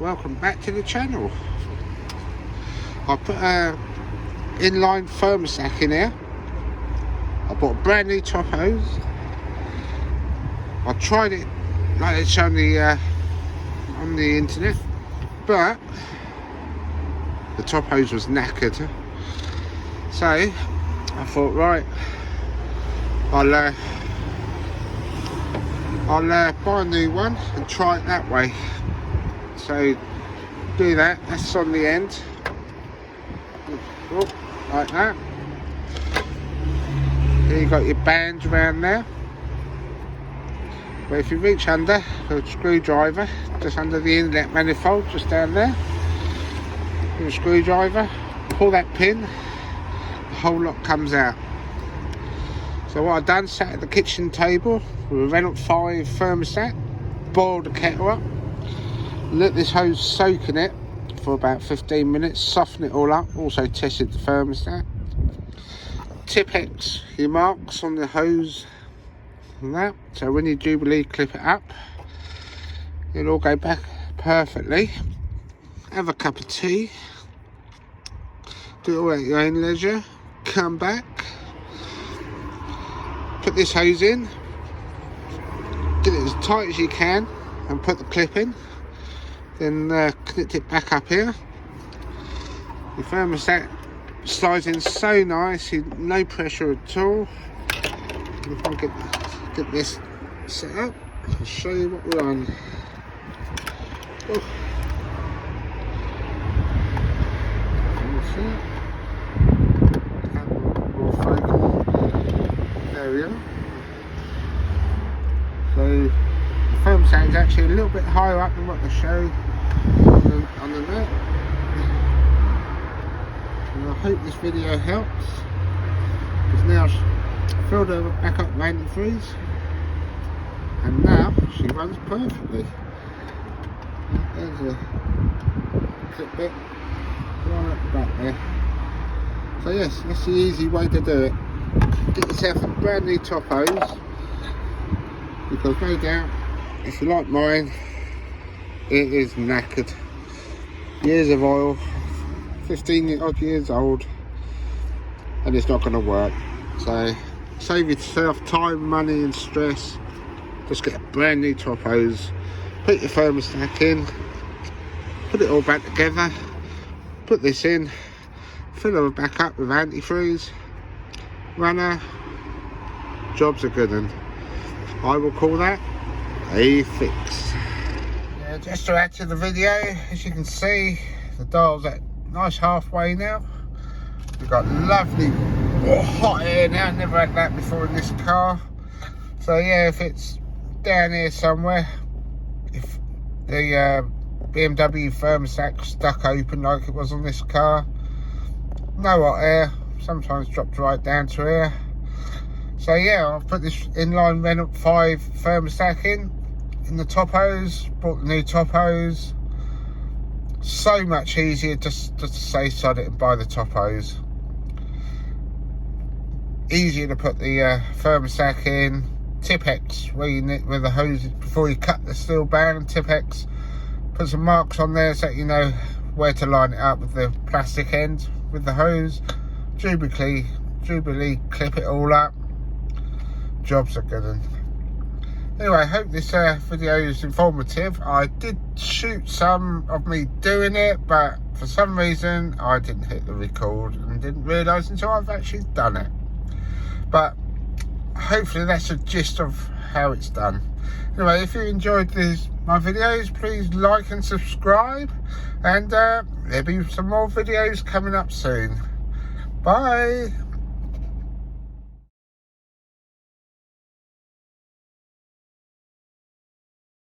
welcome back to the channel. I put a inline thermostat in here. I bought a brand new top hose. I tried it like it's on the internet, but the top hose was knackered. So I thought, right, I'll buy a new one and try it that way. So do that. That's on the end. Oh, like that. Then you got your band around there. But if you reach under a screwdriver, just under the inlet manifold, just down there, with a screwdriver, pull that pin, the whole lot comes out. So what I've done, sat at the kitchen table with a Renault 5 thermostat, boiled the kettle up, let this hose soak in it for about 15 minutes, soften it all up, also tested the thermostat. Tipp-Ex your marks on the hose and that, so when you Jubilee clip it up, it'll all go back perfectly. Have a cup of tea, do it all at your own leisure, come back, put this hose in, get it as tight as you can and put the clip in, then connect it back up here. The thermostat slides in so nice, no pressure at all. If I get this set up, I'll show you what we're on. Oh. There we are. So the thermostat is actually a little bit higher up than what they showed on the net. And I hope this video helps. It's now filled her back up with antifreeze, and now she runs perfectly. There's a clip bit right at the back there. So yes, that's the easy way to do it. Get yourself a brand new top hose, because no doubt, if you like mine, it is knackered. Years of oil, 15 odd years old, and it's not going to work. So save yourself time, money and stress. Just get a brand new top hose, put your thermostat in, put it all back together, put this in, fill it back up with antifreeze, runner, job's a good one. I will call that a fix. Yeah, just to add to the video, as you can see, the dial's at nice halfway now. We've got lovely hot air now, never had that before in this car. So yeah, if it's down here somewhere, if the BMW thermostat stuck open like it was on this car, no hot air, sometimes dropped right down to here. So yeah, I've put this inline Renault 5 thermostat in the top hose, bought the new top hose. So much easier just to say sod it and buy the top hose. Easier to put the thermostat in. Tipp-Ex where the hose is before you cut the steel band. Tipp-Ex, put some marks on there so you know where to line it up with the plastic end with the hose. Jubilee clip it all up. Job's a good one. Anyway, I hope this video is informative. I did shoot some of me doing it, but for some reason I didn't hit the record and didn't realise until I've actually done it. But hopefully that's the gist of how it's done. Anyway, if you enjoyed my videos, please like and subscribe, and there'll be some more videos coming up soon. Bye.